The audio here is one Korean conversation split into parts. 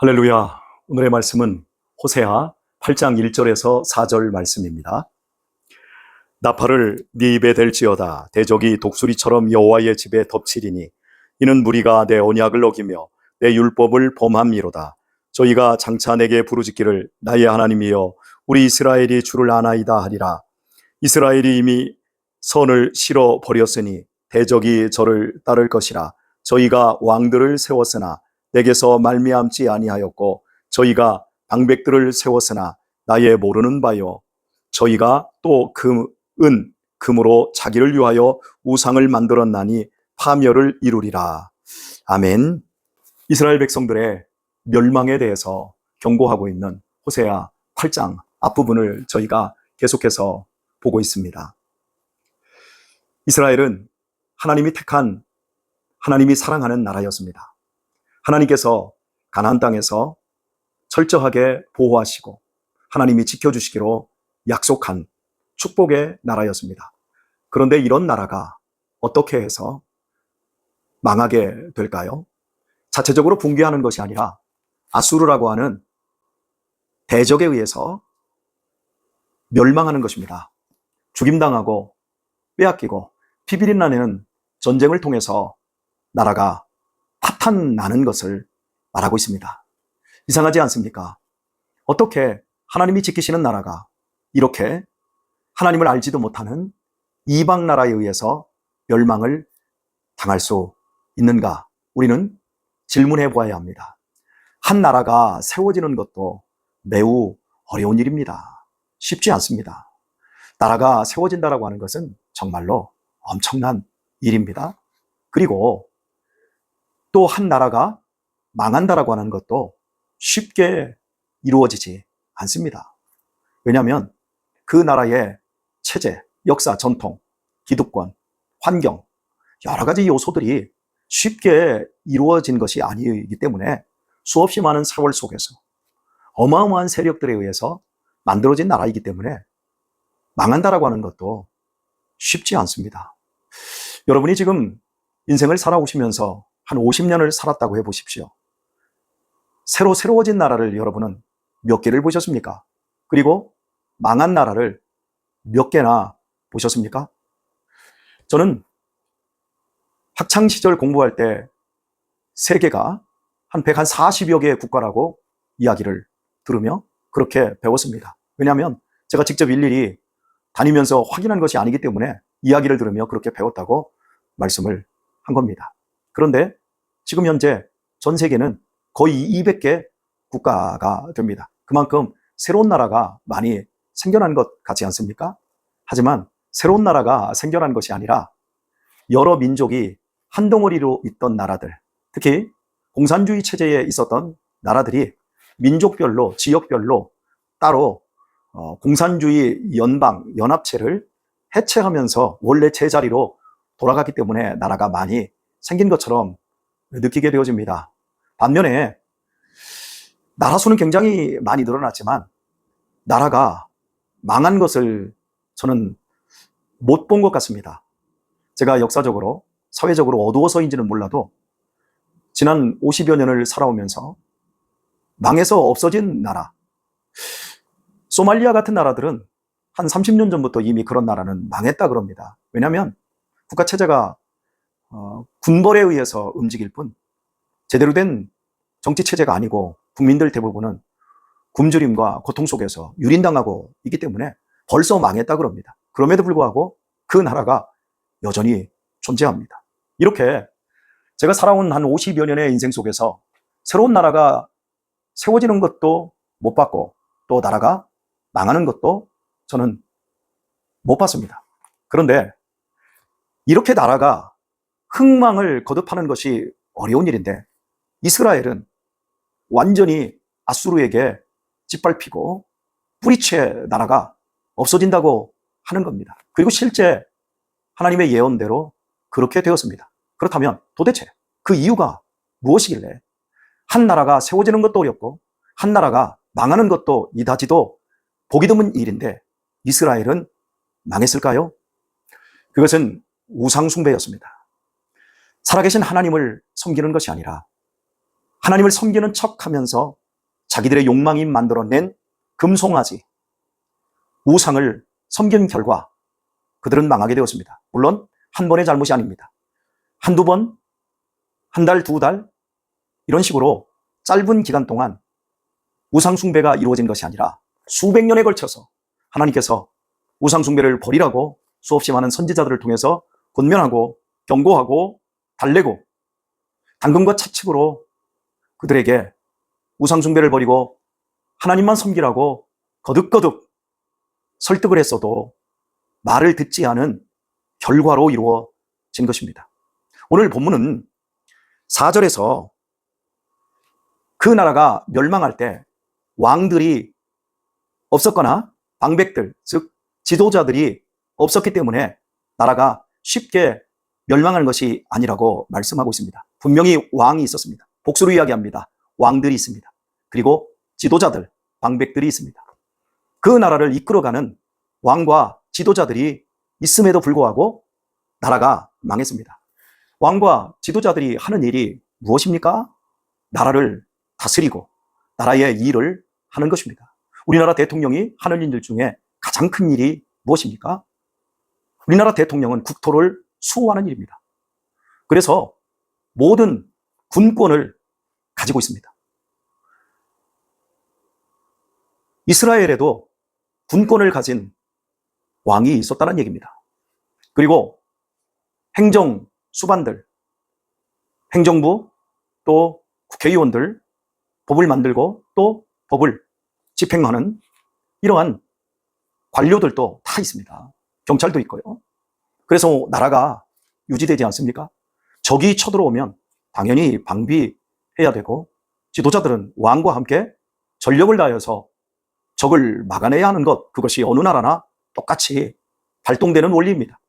할렐루야. 오늘의 말씀은 호세아 8장 1절에서 4절 말씀입니다. 나팔을 네 입에 댈지어다. 대적이 독수리처럼 여호와의 집에 덮치리니 이는 무리가 내 언약을 어기며 내 율법을 범함이로다. 저희가 장차 내게 부르짖기를 나의 하나님이여 우리 이스라엘이 주를 아나이다 하리라. 이스라엘이 이미 선을 실어 버렸으니 대적이 저를 따를 것이라. 저희가 왕들을 세웠으나 내게서 말미암지 아니하였고 저희가 방백들을 세웠으나 나의 모르는 바요. 저희가 또 금으로 자기를 위하여 우상을 만들었나니 파멸을 이루리라. 아멘. 이스라엘 백성들의 멸망에 대해서 경고하고 있는 호세아 8장 앞부분을 저희가 계속해서 보고 있습니다. 이스라엘은 하나님이 택한, 하나님이 사랑하는 나라였습니다. 하나님께서 가나안 땅에서 철저하게 보호하시고 하나님이 지켜주시기로 약속한 축복의 나라였습니다. 그런데 이런 나라가 어떻게 해서 망하게 될까요? 자체적으로 붕괴하는 것이 아니라 아수르라고 하는 대적에 의해서 멸망하는 것입니다. 죽임당하고 빼앗기고 피비린 나는 전쟁을 통해서 나라가 파탄나는 것을 말하고 있습니다. 이상하지 않습니까? 어떻게 하나님이 지키시는 나라가 이렇게 하나님을 알지도 못하는 이방 나라에 의해서 멸망을 당할 수 있는가? 우리는 질문해 보아야 합니다. 한 나라가 세워지는 것도 매우 어려운 일입니다. 쉽지 않습니다. 나라가 세워진다라고 하는 것은 정말로 엄청난 일입니다. 그리고 또 한 나라가 망한다라고 하는 것도 쉽게 이루어지지 않습니다. 왜냐하면 그 나라의 체제, 역사, 전통, 기득권, 환경, 여러 가지 요소들이 쉽게 이루어진 것이 아니기 때문에 수없이 많은 세월 속에서 어마어마한 세력들에 의해서 만들어진 나라이기 때문에 망한다라고 하는 것도 쉽지 않습니다. 여러분이 지금 인생을 살아오시면서 한 50년을 살았다고 해보십시오. 새로워진 나라를 여러분은 몇 개를 보셨습니까? 그리고 망한 나라를 몇 개나 보셨습니까? 저는 학창시절 공부할 때 세계가 한 140여 개의 국가라고 이야기를 들으며 그렇게 배웠습니다. 왜냐하면 제가 직접 일일이 다니면서 확인한 것이 아니기 때문에 이야기를 들으며 그렇게 배웠다고 말씀을 한 겁니다. 그런데 지금 현재 전 세계는 거의 200개 국가가 됩니다. 그만큼 새로운 나라가 많이 생겨난 것 같지 않습니까? 하지만 새로운 나라가 생겨난 것이 아니라 여러 민족이 한 덩어리로 있던 나라들, 특히 공산주의 체제에 있었던 나라들이 민족별로, 지역별로 따로 공산주의 연합체를 해체하면서 원래 제자리로 돌아갔기 때문에 나라가 많이 생긴 것처럼 느끼게 되어집니다. 반면에 나라 수는 굉장히 많이 늘어났지만 나라가 망한 것을 저는 못 본 것 같습니다. 제가 역사적으로, 사회적으로 어두워서인지는 몰라도 지난 50여 년을 살아오면서 망해서 없어진 나라, 소말리아 같은 나라들은 한 30년 전부터 이미 그런 나라는 망했다 그럽니다. 왜냐하면 국가체제가 군벌에 의해서 움직일 뿐 제대로 된 정치체제가 아니고 국민들 대부분은 굶주림과 고통 속에서 유린당하고 있기 때문에 벌써 망했다 그럽니다. 그럼에도 불구하고 그 나라가 여전히 존재합니다. 이렇게 제가 살아온 한 50여 년의 인생 속에서 새로운 나라가 세워지는 것도 못 봤고 또 나라가 망하는 것도 저는 못 봤습니다. 그런데 이렇게 나라가 흥망을 거듭하는 것이 어려운 일인데 이스라엘은 완전히 아수르에게 짓밟히고 뿌리채 나라가 없어진다고 하는 겁니다. 그리고 실제 하나님의 예언대로 그렇게 되었습니다. 그렇다면 도대체 그 이유가 무엇이길래 한 나라가 세워지는 것도 어렵고 한 나라가 망하는 것도 이다지도 보기 드문 일인데 이스라엘은 망했을까요? 그것은 우상 숭배였습니다. 살아계신 하나님을 섬기는 것이 아니라 하나님을 섬기는 척하면서 자기들의 욕망이 만들어낸 금송아지, 우상을 섬긴 결과 그들은 망하게 되었습니다. 물론 한 번의 잘못이 아닙니다. 한두 번, 한 달, 두 달 이런 식으로 짧은 기간 동안 우상 숭배가 이루어진 것이 아니라 수백 년에 걸쳐서 하나님께서 우상 숭배를 버리라고 수없이 많은 선지자들을 통해서 권면하고 경고하고 달래고 당근과 차측으로 그들에게 우상 숭배를 버리고 하나님만 섬기라고 거듭거듭 설득을 했어도 말을 듣지 않은 결과로 이루어진 것입니다. 오늘 본문은 4절에서 그 나라가 멸망할 때 왕들이 없었거나 방백들, 즉 지도자들이 없었기 때문에 나라가 쉽게 멸망하는 것이 아니라고 말씀하고 있습니다. 분명히 왕이 있었습니다. 복수로 이야기합니다. 왕들이 있습니다. 그리고 지도자들, 방백들이 있습니다. 그 나라를 이끌어가는 왕과 지도자들이 있음에도 불구하고 나라가 망했습니다. 왕과 지도자들이 하는 일이 무엇입니까? 나라를 다스리고 나라의 일을 하는 것입니다. 우리나라 대통령이 하는 일 중에 가장 큰 일이 무엇입니까? 우리나라 대통령은 국토를 수호하는 일입니다. 그래서 모든 군권을 가지고 있습니다. 이스라엘에도 군권을 가진 왕이 있었다는 얘기입니다. 그리고 행정 수반들, 행정부, 또 국회의원들, 법을 만들고 또 법을 집행하는 이러한 관료들도 다 있습니다. 경찰도 있고요. 그래서 나라가 유지되지 않습니까? 적이 쳐들어오면 당연히 방비해야 되고 지도자들은 왕과 함께 전력을 다해서 적을 막아내야 하는 것, 그것이 어느 나라나 똑같이 발동되는 원리입니다.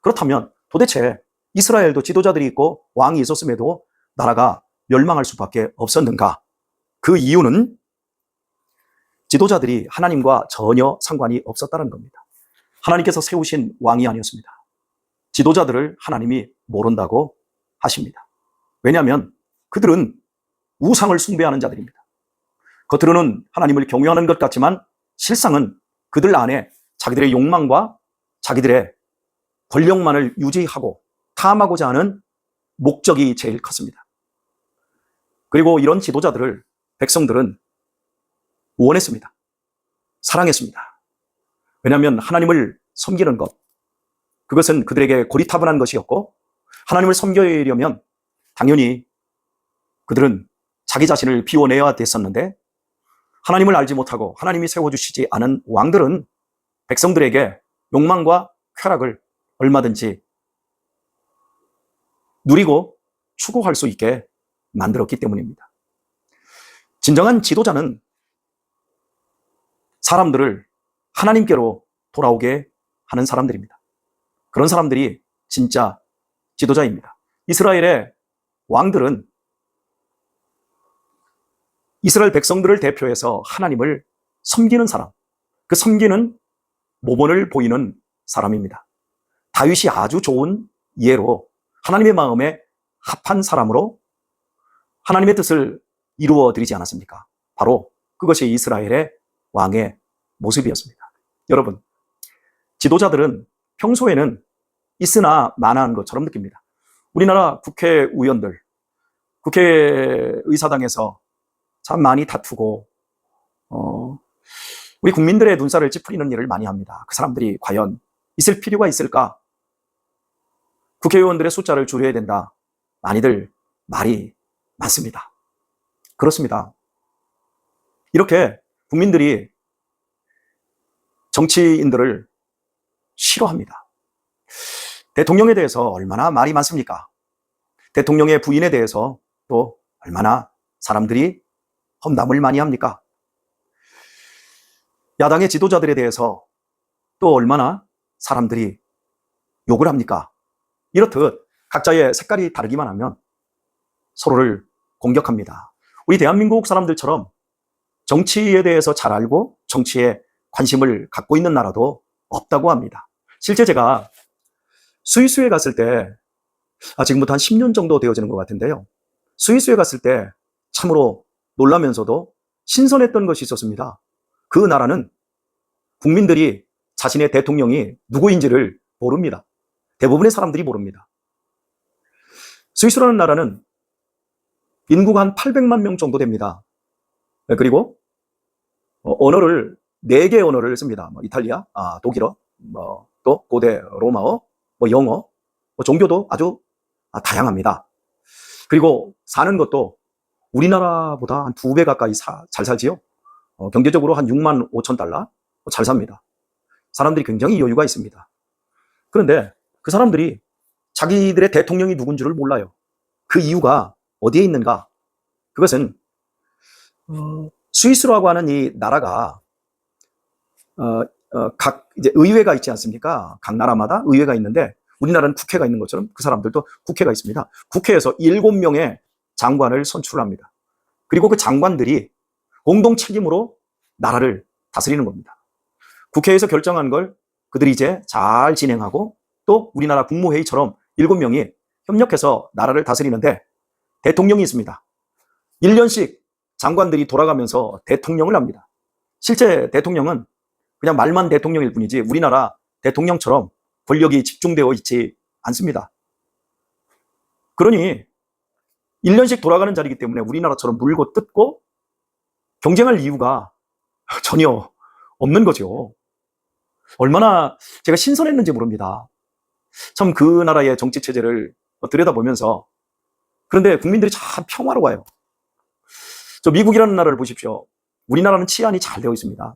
그렇다면 도대체 이스라엘도 지도자들이 있고 왕이 있었음에도 나라가 멸망할 수밖에 없었는가? 그 이유는 지도자들이 하나님과 전혀 상관이 없었다는 겁니다. 하나님께서 세우신 왕이 아니었습니다. 지도자들을 하나님이 모른다고 하십니다. 왜냐하면 그들은 우상을 숭배하는 자들입니다. 겉으로는 하나님을 경외하는 것 같지만 실상은 그들 안에 자기들의 욕망과 자기들의 권력만을 유지하고 탐하고자 하는 목적이 제일 컸습니다. 그리고 이런 지도자들을 백성들은 원했습니다. 사랑했습니다. 왜냐하면 하나님을 섬기는 것, 그것은 그들에게 고리타분한 것이었고 하나님을 섬기려면 당연히 그들은 자기 자신을 비워내야 됐었는데 하나님을 알지 못하고 하나님이 세워주시지 않은 왕들은 백성들에게 욕망과 쾌락을 얼마든지 누리고 추구할 수 있게 만들었기 때문입니다. 진정한 지도자는 사람들을 하나님께로 돌아오게 하는 사람들입니다. 그런 사람들이 진짜 지도자입니다. 이스라엘의 왕들은 이스라엘 백성들을 대표해서 하나님을 섬기는 사람, 그 섬기는 모범을 보이는 사람입니다. 다윗이 아주 좋은 예로 하나님의 마음에 합한 사람으로 하나님의 뜻을 이루어 드리지 않았습니까? 바로 그것이 이스라엘의 왕의 모습이었습니다. 여러분, 지도자들은 평소에는 있으나 마나한 것처럼 느낍니다. 우리나라 국회의원들, 국회의사당에서 참 많이 다투고 우리 국민들의 눈살을 찌푸리는 일을 많이 합니다. 그 사람들이 과연 있을 필요가 있을까? 국회의원들의 숫자를 줄여야 된다. 많이들 말이 많습니다. 그렇습니다. 이렇게 국민들이 정치인들을 싫어합니다. 대통령에 대해서 얼마나 말이 많습니까? 대통령의 부인에 대해서 또 얼마나 사람들이 험담을 많이 합니까? 야당의 지도자들에 대해서 또 얼마나 사람들이 욕을 합니까? 이렇듯 각자의 색깔이 다르기만 하면 서로를 공격합니다. 우리 대한민국 사람들처럼 정치에 대해서 잘 알고 정치에 관심을 갖고 있는 나라도 없다고 합니다. 실제 제가 스위스에 갔을 때, 지금부터 한 10년 정도 되어지는 것 같은데요. 스위스에 갔을 때 참으로 놀라면서도 신선했던 것이 있었습니다. 그 나라는 국민들이 자신의 대통령이 누구인지를 모릅니다. 대부분의 사람들이 모릅니다. 스위스라는 나라는 인구가 한 800만 명 정도 됩니다. 그리고 언어를 4개의 언어를 씁니다. 이탈리아, 독일어, 또 고대 로마어, 영어, 종교도 아주 다양합니다. 그리고 사는 것도 우리나라보다 한 2배 가까이 잘 살지요. 경제적으로 한 6만 5천 달러 잘 삽니다. 사람들이 굉장히 여유가 있습니다. 그런데 그 사람들이 자기들의 대통령이 누군지를 몰라요. 그 이유가 어디에 있는가? 그것은 스위스라고 하는 이 나라가 각 이제 의회가 있지 않습니까? 각 나라마다 의회가 있는데 우리나라는 국회가 있는 것처럼 그 사람들도 국회가 있습니다. 국회에서 7명의 장관을 선출합니다. 그리고 그 장관들이 공동 책임으로 나라를 다스리는 겁니다. 국회에서 결정한 걸 그들이 이제 잘 진행하고 또 우리나라 국무회의처럼 7명이 협력해서 나라를 다스리는데 대통령이 있습니다. 1년씩 장관들이 돌아가면서 대통령을 합니다. 실제 대통령은 그냥 말만 대통령일 뿐이지 우리나라 대통령처럼 권력이 집중되어 있지 않습니다. 그러니 1년씩 돌아가는 자리이기 때문에 우리나라처럼 물고 뜯고 경쟁할 이유가 전혀 없는 거죠. 얼마나 제가 신선했는지 모릅니다. 참 그 나라의 정치 체제를 들여다보면서 그런데 국민들이 참 평화로워요. 저 미국이라는 나라를 보십시오. 우리나라는 치안이 잘 되어 있습니다.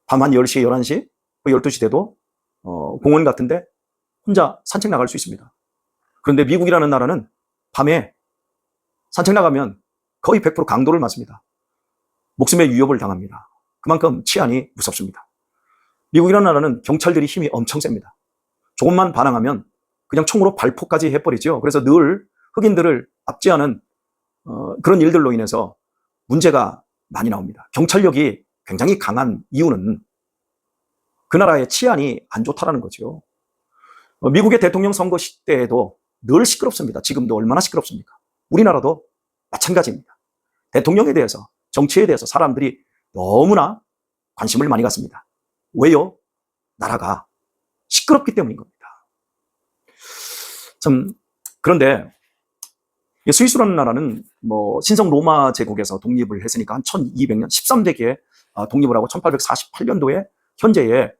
밤 한 10시, 11시, 12시 돼도 공원 같은데 혼자 산책 나갈 수 있습니다. 그런데 미국이라는 나라는 밤에 산책 나가면 거의 100% 강도를 맞습니다. 목숨의 위협을 당합니다. 그만큼 치안이 무섭습니다. 미국이라는 나라는 경찰들이 힘이 엄청 셉니다. 조금만 반항하면 그냥 총으로 발포까지 해버리죠. 그래서 늘 흑인들을 압제하는 그런 일들로 인해서 문제가 많이 나옵니다. 경찰력이 굉장히 강한 이유는 그 나라의 치안이 안 좋다라는 거죠. 미국의 대통령 선거 때에도 늘 시끄럽습니다. 지금도 얼마나 시끄럽습니까? 우리나라도 마찬가지입니다. 대통령에 대해서, 정치에 대해서 사람들이 너무나 관심을 많이 갖습니다. 왜요? 나라가 시끄럽기 때문인 겁니다. 그런데 스위스라는 나라는 신성 로마 제국에서 독립을 했으니까 한 1200년, 13세기에 독립을 하고 1848년도에 현재의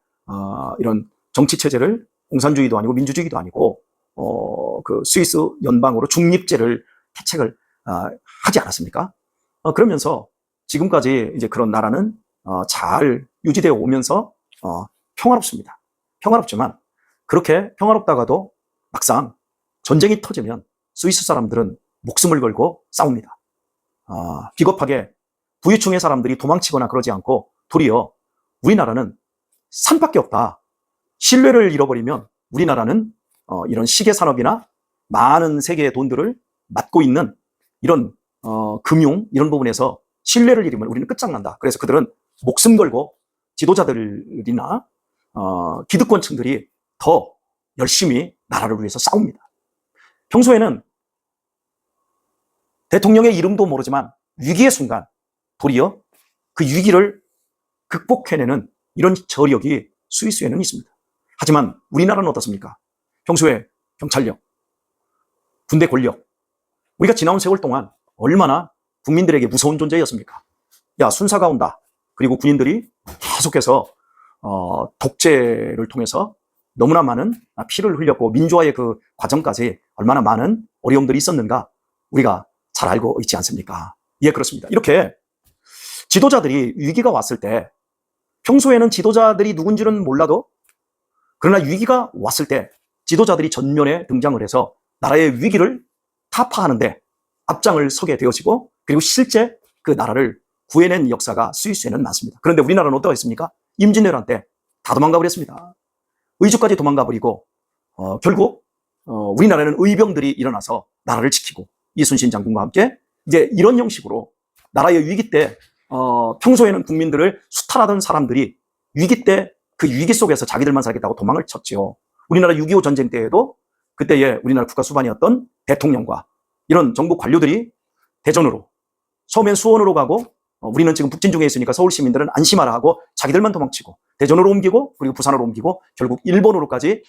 이런 정치 체제를 공산주의도 아니고 민주주의도 아니고 그 스위스 연방으로 중립제를 채택을 하지 않았습니까? 그러면서 지금까지 이제 그런 나라는 잘 유지되어 오면서 평화롭습니다. 평화롭지만 그렇게 평화롭다가도 막상 전쟁이 터지면 스위스 사람들은 목숨을 걸고 싸웁니다. 비겁하게 부유층의 사람들이 도망치거나 그러지 않고 도리어 우리나라는 산밖에 없다. 신뢰를 잃어버리면 우리나라는 이런 시계 산업이나 많은 세계의 돈들을 맡고 있는 이런 금융 이런 부분에서 신뢰를 잃으면 우리는 끝장난다. 그래서 그들은 목숨 걸고 지도자들이나 기득권층들이 더 열심히 나라를 위해서 싸웁니다. 평소에는 대통령의 이름도 모르지만 위기의 순간 도리어 그 위기를 극복해내는 이런 저력이 스위스에는 있습니다. 하지만 우리나라는 어떻습니까? 평소에 경찰력, 군대 권력, 우리가 지나온 세월 동안 얼마나 국민들에게 무서운 존재였습니까? 야, 순사가 온다. 그리고 군인들이 계속해서 독재를 통해서 너무나 많은 피를 흘렸고 민주화의 그 과정까지 얼마나 많은 어려움들이 있었는가 우리가 잘 알고 있지 않습니까? 예, 그렇습니다. 이렇게 지도자들이 위기가 왔을 때 평소에는 지도자들이 누군지는 몰라도 그러나 위기가 왔을 때 지도자들이 전면에 등장을 해서 나라의 위기를 타파하는데 앞장을 서게 되어지고 그리고 실제 그 나라를 구해낸 역사가 스위스에는 많습니다. 그런데 우리나라는 어떠가 있습니까? 임진왜란 때 다 도망가 버렸습니다. 의주까지 도망가 버리고 결국 우리나라에는 의병들이 일어나서 나라를 지키고 이순신 장군과 함께 이제 이런 형식으로 나라의 위기 때 평소에는 국민들을 수탈하던 사람들이 위기 때 그 위기 속에서 자기들만 살겠다고 도망을 쳤지요. 우리나라 6.25 전쟁 때에도 그때의 우리나라 국가 수반이었던 대통령과 이런 정부 관료들이 대전으로 처음엔 수원으로 가고 우리는 지금 북진중에 있으니까 서울 시민들은 안심하라 하고 자기들만 도망치고 대전으로 옮기고 그리고 부산으로 옮기고 결국 일본으로까지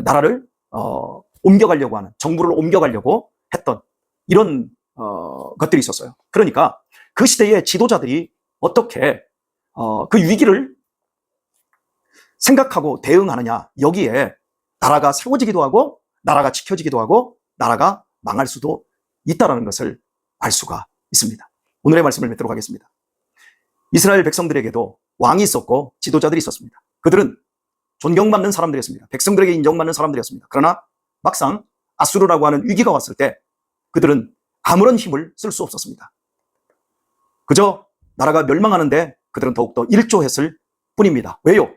나라를 옮겨가려고 하는, 정부를 옮겨가려고 했던 이런 것들이 있었어요. 그러니까 그 시대의 지도자들이 어떻게 그 위기를 생각하고 대응하느냐, 여기에 나라가 세워지기도 하고 나라가 지켜지기도 하고 나라가 망할 수도 있다는 것을 알 수가 있습니다. 오늘의 말씀을 맺도록 하겠습니다. 이스라엘 백성들에게도 왕이 있었고 지도자들이 있었습니다. 그들은 존경받는 사람들이었습니다. 백성들에게 인정받는 사람들이었습니다. 그러나 막상 아수르라고 하는 위기가 왔을 때 그들은 아무런 힘을 쓸 수 없었습니다. 그저 나라가 멸망하는데 그들은 더욱더 일조했을 뿐입니다. 왜요?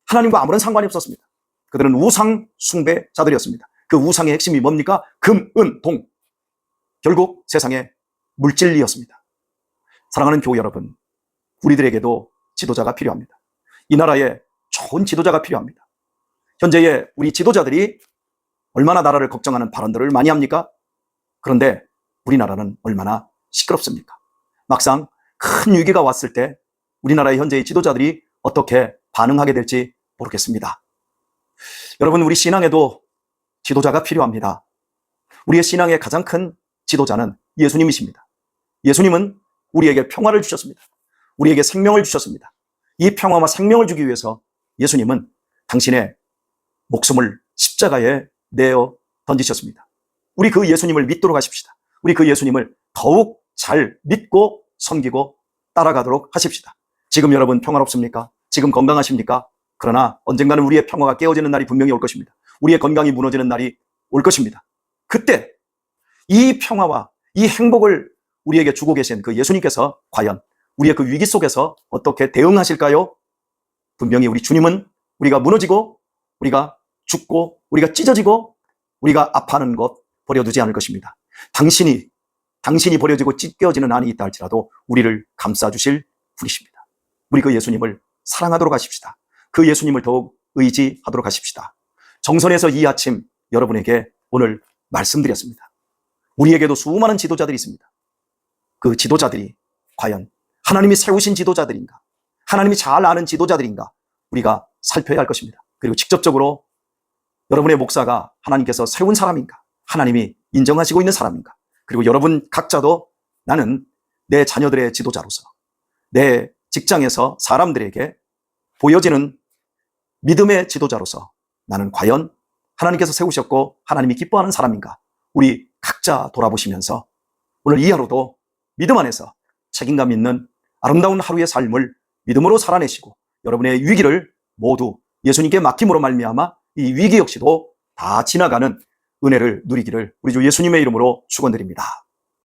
하나님과 아무런 상관이 없었습니다. 그들은 우상 숭배자들이었습니다. 그 우상의 핵심이 뭡니까? 금, 은, 동. 결국 세상의 물질이었습니다. 사랑하는 교우 여러분, 우리들에게도 지도자가 필요합니다. 이 나라에 좋은 지도자가 필요합니다. 현재의 우리 지도자들이 얼마나 나라를 걱정하는 발언들을 많이 합니까? 그런데 우리나라는 얼마나 시끄럽습니까? 막상 큰 위기가 왔을 때 우리나라의 현재의 지도자들이 어떻게 반응하게 될지 모르겠습니다. 여러분, 우리 신앙에도 지도자가 필요합니다. 우리의 신앙의 가장 큰 지도자는 예수님이십니다. 예수님은 우리에게 평화를 주셨습니다. 우리에게 생명을 주셨습니다. 이 평화와 생명을 주기 위해서 예수님은 당신의 목숨을 십자가에 내어 던지셨습니다. 우리 그 예수님을 믿도록 하십시다. 우리 그 예수님을 더욱 잘 믿고 섬기고 따라가도록 하십시다. 지금 여러분 평화롭습니까? 지금 건강하십니까? 그러나 언젠가는 우리의 평화가 깨어지는 날이 분명히 올 것입니다. 우리의 건강이 무너지는 날이 올 것입니다. 그때 이 평화와 이 행복을 우리에게 주고 계신 그 예수님께서 과연 우리의 그 위기 속에서 어떻게 대응하실까요? 분명히 우리 주님은 우리가 무너지고 우리가 죽고 우리가 찢어지고 우리가 아파하는 것 버려두지 않을 것입니다. 당신이 버려지고 찢겨지는 안이 있다 할지라도 우리를 감싸주실 분이십니다. 우리 그 예수님을 사랑하도록 하십시다. 그 예수님을 더욱 의지하도록 하십시다. 정선에서 이 아침 여러분에게 오늘 말씀드렸습니다. 우리에게도 수많은 지도자들이 있습니다. 그 지도자들이 과연 하나님이 세우신 지도자들인가? 하나님이 잘 아는 지도자들인가? 우리가 살펴야 할 것입니다. 그리고 직접적으로 여러분의 목사가 하나님께서 세운 사람인가? 하나님이 인정하시고 있는 사람인가? 그리고 여러분 각자도 나는 내 자녀들의 지도자로서 내 직장에서 사람들에게 보여지는 믿음의 지도자로서 나는 과연 하나님께서 세우셨고 하나님이 기뻐하는 사람인가? 우리 각자 돌아보시면서 오늘 이 하루도 믿음 안에서 책임감 있는 아름다운 하루의 삶을 믿음으로 살아내시고 여러분의 위기를 모두 예수님께 맡김으로 말미암아 이 위기 역시도 다 지나가는 은혜를 누리기를 우리 주 예수님의 이름으로 축원드립니다.